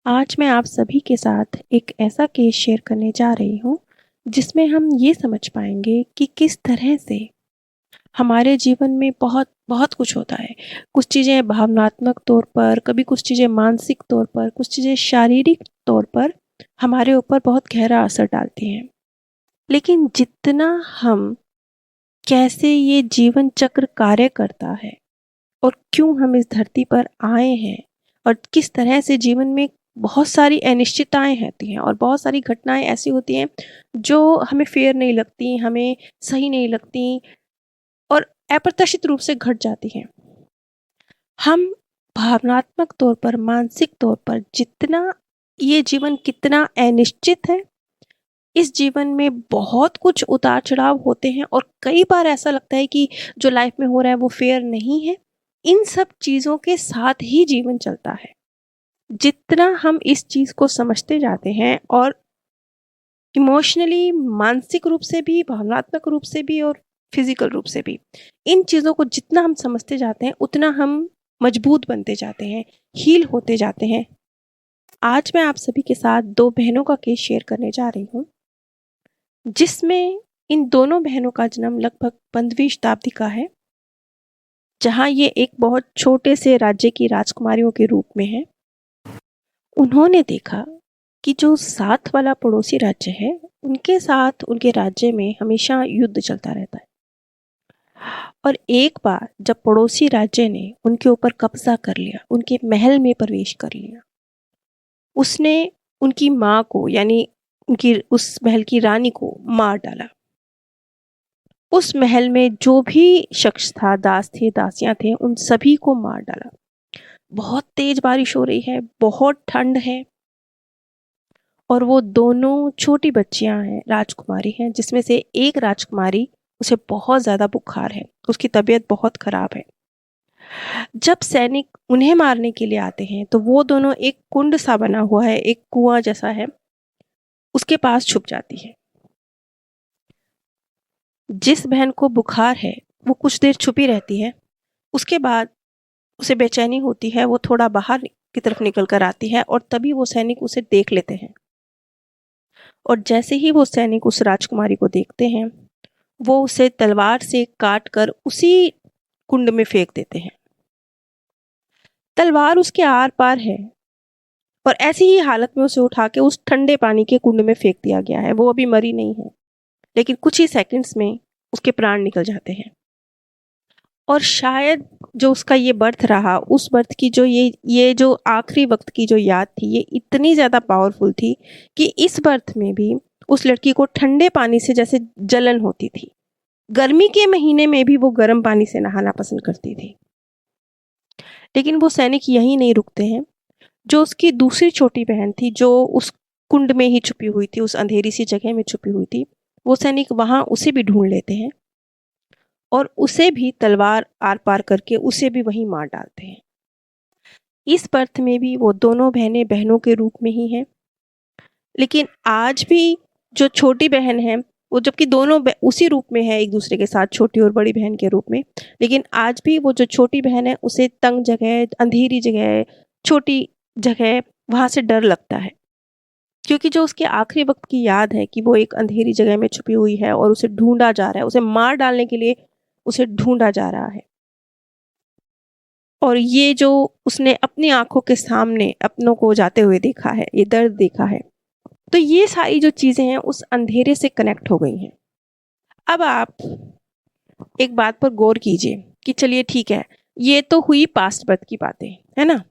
आज मैं आप सभी के साथ एक ऐसा केस शेयर करने जा रही हूँ, जिसमें हम ये समझ पाएँगे कि किस तरह से हमारे जीवन में बहुत बहुत कुछ होता है। कुछ चीज़ें भावनात्मक तौर पर, कभी कुछ चीज़ें मानसिक तौर पर, कुछ चीज़ें शारीरिक तौर पर हमारे ऊपर बहुत गहरा असर डालती हैं। लेकिन जितना हम कैसे ये जीवन चक्र कार्य करता है और क्यों हम इस धरती पर आए हैं और किस तरह से जीवन में बहुत सारी अनिश्चितताएं होती हैं और बहुत सारी घटनाएं ऐसी होती हैं जो हमें फेयर नहीं लगती, हमें सही नहीं लगती और अप्रत्याशित रूप से घट जाती हैं। हम भावनात्मक तौर पर, मानसिक तौर पर जितना ये जीवन कितना अनिश्चित है, इस जीवन में बहुत कुछ उतार चढ़ाव होते हैं और कई बार ऐसा लगता है कि जो लाइफ में हो रहा है वो फेयर नहीं है। इन सब चीज़ों के साथ ही जीवन चलता है। जितना हम इस चीज़ को समझते जाते हैं और इमोशनली, मानसिक रूप से भी, भावनात्मक रूप से भी और फिजिकल रूप से भी, इन चीज़ों को जितना हम समझते जाते हैं उतना हम मजबूत बनते जाते हैं, हील होते जाते हैं। आज मैं आप सभी के साथ दो बहनों का केस शेयर करने जा रही हूँ, जिसमें इन दोनों बहनों का जन्म लगभग 15वीं शताब्दी का है, जहाँ ये एक बहुत छोटे से राज्य की राजकुमारियों के रूप में है। उन्होंने देखा कि जो साथ वाला पड़ोसी राज्य है, उनके साथ उनके राज्य में हमेशा युद्ध चलता रहता है। और एक बार जब पड़ोसी राज्य ने उनके ऊपर कब्जा कर लिया, उनके महल में प्रवेश कर लिया, उसने उनकी माँ को, यानी उनकी उस महल की रानी को मार डाला। उस महल में जो भी शख्स था, दास थे, दासियां थे, उन सभी को मार डाला। बहुत तेज बारिश हो रही है, बहुत ठंड है और वो दोनों छोटी बच्चियां हैं, राजकुमारी हैं, जिसमें से एक राजकुमारी, उसे बहुत ज़्यादा बुखार है, उसकी तबीयत बहुत खराब है। जब सैनिक उन्हें मारने के लिए आते हैं तो वो दोनों एक कुंड सा बना हुआ है, एक कुआं जैसा है, उसके पास छुप जाती है। जिस बहन को बुखार है वो कुछ देर छुपी रहती है, उसके बाद उसे बेचैनी होती है, वो थोड़ा बाहर की तरफ निकल कर आती है और तभी वो सैनिक उसे देख लेते हैं। और जैसे ही वो सैनिक उस राजकुमारी को देखते हैं, वो उसे तलवार से काट कर उसी कुंड में फेंक देते हैं। तलवार उसके आर पार है और ऐसी ही हालत में उसे उठा के उस ठंडे पानी के कुंड में फेंक दिया गया है। वो अभी मरी नहीं है, लेकिन कुछ ही सेकंड्स में उसके प्राण निकल जाते हैं। और शायद जो उसका ये बर्थ रहा, उस बर्थ की जो ये जो आखिरी वक्त की जो याद थी, ये इतनी ज़्यादा पावरफुल थी कि इस बर्थ में भी उस लड़की को ठंडे पानी से जैसे जलन होती थी। गर्मी के महीने में भी वो गर्म पानी से नहाना पसंद करती थी। लेकिन वो सैनिक यहीं नहीं रुकते हैं। जो उसकी दूसरी छोटी बहन थी, जो उस कुंड में ही छुपी हुई थी, उस अंधेरी सी जगह में छुपी हुई थी, वो सैनिक वहां उसे भी ढूंढ लेते हैं और उसे भी तलवार आर पार करके उसे भी वहीं मार डालते हैं। इस बर्थ में भी वो दोनों बहनें बहनों के रूप में ही हैं, लेकिन आज भी जो छोटी बहन है, वो जबकि दोनों उसी रूप में है एक दूसरे के साथ, छोटी और बड़ी बहन के रूप में, लेकिन आज भी वो जो छोटी बहन है उसे तंग जगह, अंधेरी जगह, छोटी जगह, वहां से डर लगता है, क्योंकि जो उसके आखिरी वक्त की याद है कि वो एक अंधेरी जगह में छुपी हुई है और उसे ढूंढा जा रहा है, उसे मार डालने के लिए उसे ढूंढा जा रहा है। और ये जो उसने अपनी आंखों के सामने अपनों को जाते हुए देखा है, ये दर्द देखा है, तो ये सारी जो चीजें हैं उस अंधेरे से कनेक्ट हो गई हैं। अब आप एक बात पर गौर कीजिए कि चलिए ठीक है, ये तो हुई पास्ट बर्थ की बातें, है ना,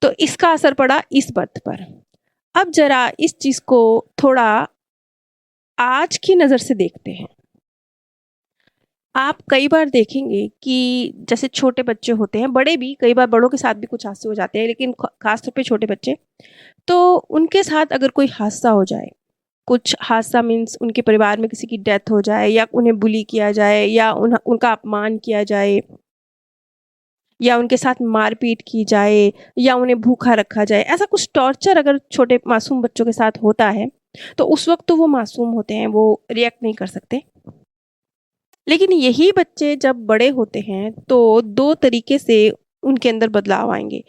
तो इसका असर पड़ा इस बर्थ पर। अब जरा इस चीज को थोड़ा आज की नजर से देखते हैं। आप कई बार देखेंगे कि जैसे छोटे बच्चे होते हैं, बड़े भी, कई बार बड़ों के साथ भी कुछ हादसे हो जाते हैं, लेकिन खास तौर पे छोटे बच्चे, तो उनके साथ अगर कोई हादसा हो जाए, कुछ हादसा मीन्स उनके परिवार में किसी की डेथ हो जाए या उन्हें बुली किया जाए या उनका अपमान किया जाए या उनके साथ मारपीट की जाए या उन्हें भूखा रखा जाए, ऐसा कुछ टॉर्चर अगर छोटे मासूम बच्चों के साथ होता है, तो उस वक्त तो वो मासूम होते हैं, वो रिएक्ट नहीं कर सकते। लेकिन यही बच्चे जब बड़े होते हैं तो दो तरीके से उनके अंदर बदलाव आएंगे।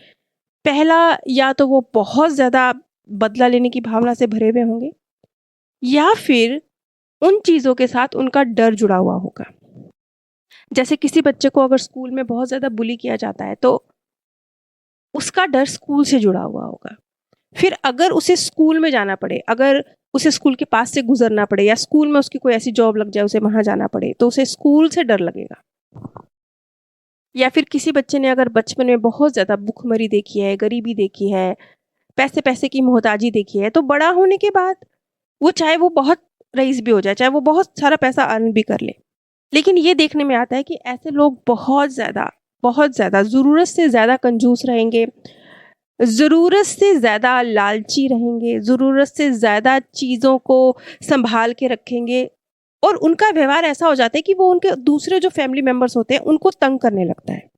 पहला, या तो वो बहुत ज़्यादा बदला लेने की भावना से भरे हुए होंगे, या फिर उन चीज़ों के साथ उनका डर जुड़ा हुआ होगा। जैसे किसी बच्चे को अगर स्कूल में बहुत ज़्यादा बुली किया जाता है तो उसका डर स्कूल से जुड़ा हुआ होगा। फिर अगर उसे स्कूल में जाना पड़े, अगर उसे स्कूल के पास से गुजरना पड़े, या स्कूल में उसकी कोई ऐसी जॉब लग जाए उसे वहाँ जाना पड़े, तो उसे स्कूल से डर लगेगा। या फिर किसी बच्चे ने अगर बचपन में बहुत ज़्यादा भूखमरी देखी है, गरीबी देखी है, पैसे-पैसे की मोहताजी देखी है, तो बड़ा होने के बाद वो चाहे वो बहुत रईस भी हो जाए, चाहे वो बहुत सारा पैसा अर्न भी कर ले, लेकिन ये देखने में आता है कि ऐसे लोग बहुत ज़्यादा ज़रूरत से ज़्यादा कंजूस रहेंगे, ज़रूरत से ज़्यादा लालची रहेंगे, ज़रूरत से ज़्यादा चीज़ों को सँभाल के रखेंगे, और उनका व्यवहार ऐसा हो जाता है कि वो उनके दूसरे जो फैमिली मेंबर्स होते हैं उनको तंग करने लगता है।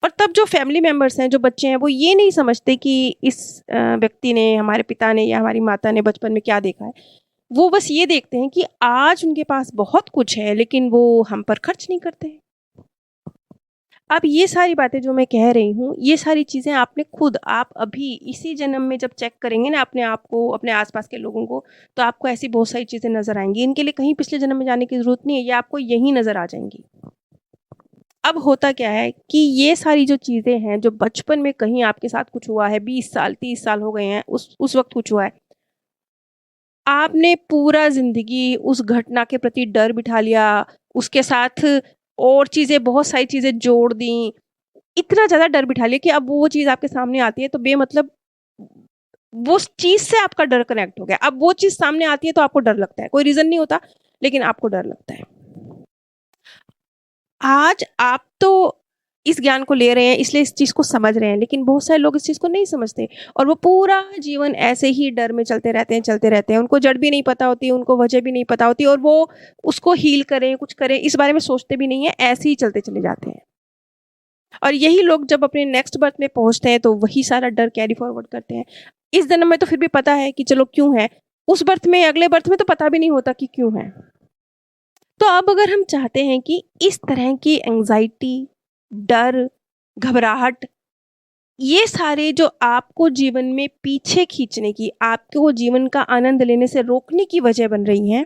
और तब जो फैमिली मेंबर्स हैं, जो बच्चे हैं, वो ये नहीं समझते कि इस व्यक्ति ने, हमारे पिता ने या हमारी माता ने बचपन में क्या देखा है। वो बस ये देखते हैं कि आज उनके पास बहुत कुछ है, लेकिन वो हम पर खर्च नहीं करते हैं। अब ये सारी बातें जो मैं कह रही हूँ, ये सारी चीज़ें आपने खुद, आप अभी इसी जन्म में जब चेक करेंगे ना अपने आप को, अपने आस-पास के लोगों को, तो आपको ऐसी बहुत सारी चीज़ें नज़र आएँगी। इनके लिए कहीं पिछले जन्म में जाने की ज़रूरत नहीं है, ये आपको यहीं नज़र आ जाएँगी। अब होता क्या है कि ये सारी जो चीज़ें हैं, जो बचपन में कहीं आपके साथ कुछ हुआ है, 20 साल, 30 साल हो गए हैं, उस वक़्त कुछ हुआ है। आपने पूरा ज़िंदगी उस घटना के प्रति डर बिठा लिया, उसके साथ और चीज़ें, बहुत सारी चीज़ें जोड़ दी। इतना ज़्यादा डर बिठा लिया कि अब वो चीज़ आपके सामने आती है तो बेमतलब वो उस चीज़ से आपका डर कनेक्ट हो गया। अब वो चीज़ सामने आती है तो आपको डर लगता है। कोई रीज़न नहीं होता, लेकिन आपको डर लगता है। आज आप तो इस ज्ञान को ले रहे हैं, इसलिए इस चीज़ को समझ रहे हैं, लेकिन बहुत सारे लोग इस चीज़ को नहीं समझते, और वो पूरा जीवन ऐसे ही डर में चलते रहते हैं। उनको जड़ भी नहीं पता होती, उनको वजह भी नहीं पता होती, और वो उसको हील करें, कुछ करें, इस बारे में सोचते भी नहीं हैं, ऐसे ही चलते चले जाते हैं। और यही लोग जब अपने नेक्स्ट बर्थ में पहुँचते हैं तो वही सारा डर कैरी फॉरवर्ड करते हैं। इस जन्म में तो फिर भी पता है कि चलो क्यों है, उस बर्थ में, अगले बर्थ में तो पता भी नहीं होता कि क्यों है। तो अब अगर हम चाहते हैं कि इस तरह की एंग्ज़ायटी, डर, घबराहट, ये सारे जो आपको जीवन में पीछे खींचने की, आपको जीवन का आनंद लेने से रोकने की वजह बन रही हैं,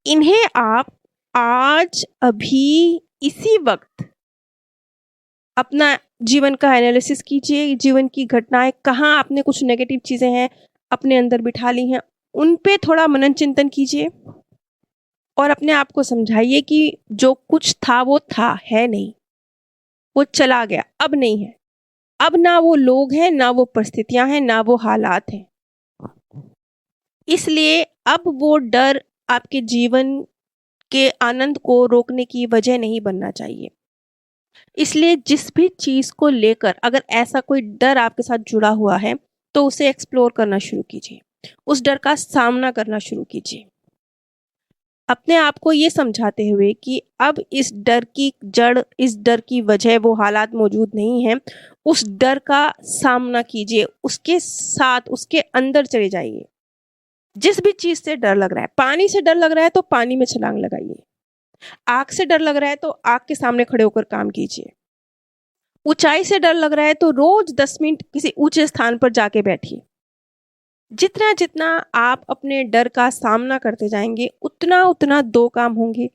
इन्हें आप आज, अभी, इसी वक़्त अपना जीवन का एनालिसिस कीजिए, जीवन की घटनाएँ, कहाँ आपने कुछ नेगेटिव चीज़ें हैं, अपने अंदर बिठा ली हैं, उन पे थोड़ा मनन चिंतन कीजिए, और अपने आप को समझाइए कि जो कुछ था वो था, है नहीं। वो चला गया, अब नहीं है। अब ना वो लोग हैं, ना वो परिस्थितियाँ हैं, ना वो हालात हैं। इसलिए अब वो डर आपके जीवन के आनंद को रोकने की वजह नहीं बनना चाहिए। इसलिए जिस भी चीज़ को लेकर अगर ऐसा कोई डर आपके साथ जुड़ा हुआ है, तो उसे एक्सप्लोर करना शुरू कीजिए। उस डर का सामना करना शुरू कीजिए। अपने आप को ये समझाते हुए कि अब इस डर की जड़, इस डर की वजह वो हालात मौजूद नहीं हैं, उस डर का सामना कीजिए, उसके साथ, उसके अंदर चले जाइए। जिस भी चीज़ से डर लग रहा है, पानी से डर लग रहा है तो पानी में छलांग लगाइए। आग से डर लग रहा है तो आग के सामने खड़े होकर काम कीजिए। ऊंचाई से डर लग रहा है तो रोज 10 मिनट किसी ऊंचे स्थान पर जाके बैठिए। जितना जितना आप अपने डर का सामना करते जाएंगे, उतना उतना दो काम होंगे।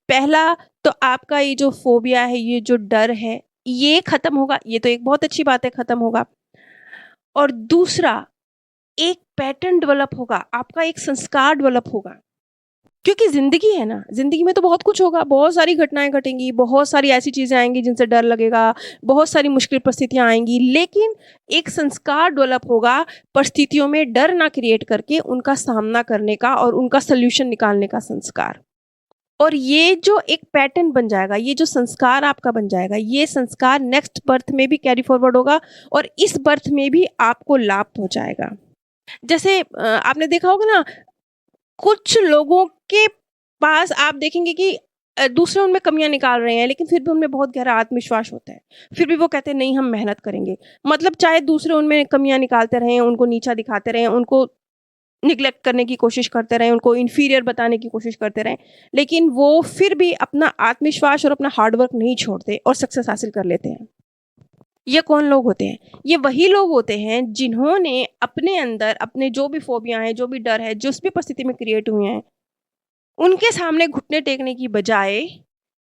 पहला, तो आपका ये जो फोबिया है, ये जो डर है, ये खत्म होगा। ये तो एक बहुत अच्छी बात है, खत्म होगा। और दूसरा, एक पैटर्न डेवलप होगा, आपका एक संस्कार डेवलप होगा। क्योंकि ज़िंदगी है ना, ज़िंदगी में तो बहुत कुछ होगा, बहुत सारी घटनाएँ घटेंगी, बहुत सारी ऐसी चीज़ें आएँगी जिनसे डर लगेगा, बहुत सारी मुश्किल परिस्थितियाँ आएँगी, लेकिन एक संस्कार डेवलप होगा परिस्थितियों में डर ना क्रिएट करके उनका सामना करने का और उनका सॉल्यूशन निकालने का संस्कार। और ये जो एक पैटर्न बन जाएगा, ये जो संस्कार आपका बन जाएगा, ये संस्कार नेक्स्ट बर्थ में भी कैरी फॉरवर्ड होगा और इस बर्थ में भी आपको लाभ पहुँचाएगा। जैसे आपने देखा होगा ना, कुछ लोगों के पास आप देखेंगे कि दूसरे उनमें कमियाँ निकाल रहे हैं, लेकिन फिर भी उनमें बहुत गहरा आत्मविश्वास होता है। फिर भी वो कहते हैं नहीं, हम मेहनत करेंगे। मतलब चाहे दूसरे उनमें कमियाँ निकालते रहें, उनको नीचा दिखाते रहें, उनको निग्लेक्ट करने की कोशिश करते रहें, उनको इन्फीरियर बताने की कोशिश करते रहें, लेकिन वो फिर भी अपना आत्मविश्वास और अपना हार्ड वर्क नहीं छोड़ते और सक्सेस हासिल कर लेते हैं। ये कौन लोग होते हैं? ये वही लोग होते हैं जिन्होंने अपने अंदर अपने जो भी फोबिया हैं, जो भी डर है, जिस भी परिस्थिति में क्रिएट हुए हैं, उनके सामने घुटने टेकने की बजाय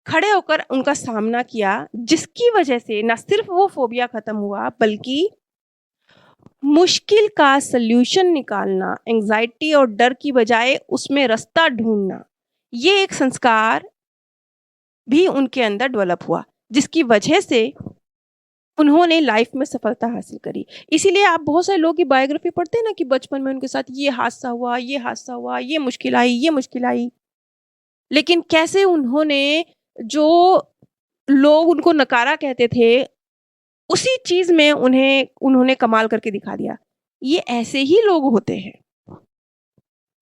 खड़े होकर उनका सामना किया, जिसकी वजह से ना सिर्फ वो फोबिया खत्म हुआ, बल्कि मुश्किल का सल्यूशन निकालना, एंजाइटी और डर की बजाय उसमें रास्ता ढूंढना, ये एक संस्कार भी उनके अंदर डेवलप हुआ, जिसकी वजह से उन्होंने लाइफ में सफलता हासिल करी। इसीलिए आप बहुत सारे लोगों की बायोग्राफी पढ़ते हैं ना कि बचपन में उनके साथ ये हादसा हुआ, ये हादसा हुआ, ये मुश्किल आई, ये मुश्किल आई, लेकिन कैसे उन्होंने जो लोग उनको नकारा कहते थे, उसी चीज में उन्होंने कमाल करके दिखा दिया। ये ऐसे ही लोग होते हैं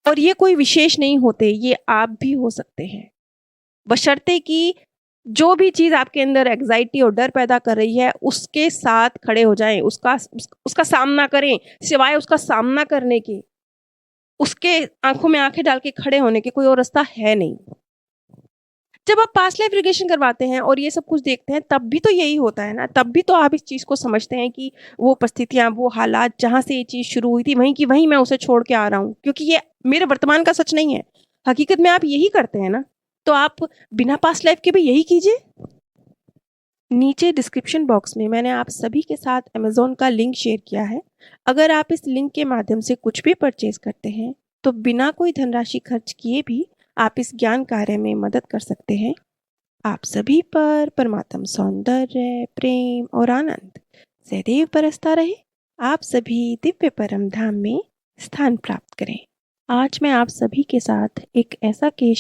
और ये कोई विशेष नहीं होते, ये आप भी हो सकते हैं, बशर्ते कि जो भी चीज आपके अंदर एंजाइटी और डर पैदा कर रही है उसके साथ खड़े हो जाएं, उसका सामना करें। सिवाय उसका सामना करने के, उसके आंखों में आंखें डाल के खड़े होने के कोई और रास्ता है नहीं। जब आप पास्ट लाइफ रिग्रेशन करवाते हैं और ये सब कुछ देखते हैं, तब भी तो यही होता है ना, तब भी तो आप इस चीज को समझते हैं कि वो परिस्थितियां, वो हालात जहां से ये चीज शुरू हुई थी, वहीं की वहीं मैं उसे छोड़ के आ रहा हूँ, क्योंकि ये मेरे वर्तमान का सच नहीं है। हकीकत में आप यही करते हैं ना, तो आप बिना पास्ट लाइफ के भी यही कीजिए। नीचे डिस्क्रिप्शन बॉक्स में मैंने आप सभी के साथ अमेज़न का लिंक शेयर किया है। अगर आप इस लिंक के माध्यम से कुछ भी परचेज करते हैं, तो बिना कोई धनराशि खर्च किए भी आप इस ज्ञान कार्य में मदद कर सकते हैं। आप सभी पर परमात्म सौंदर्य, प्रेम और आनंद सदैव बरसता रहे। आप सभी दिव्य परम धाम में स्थान प्राप्त करें। आज मैं आप सभी के साथ एक ऐसा केस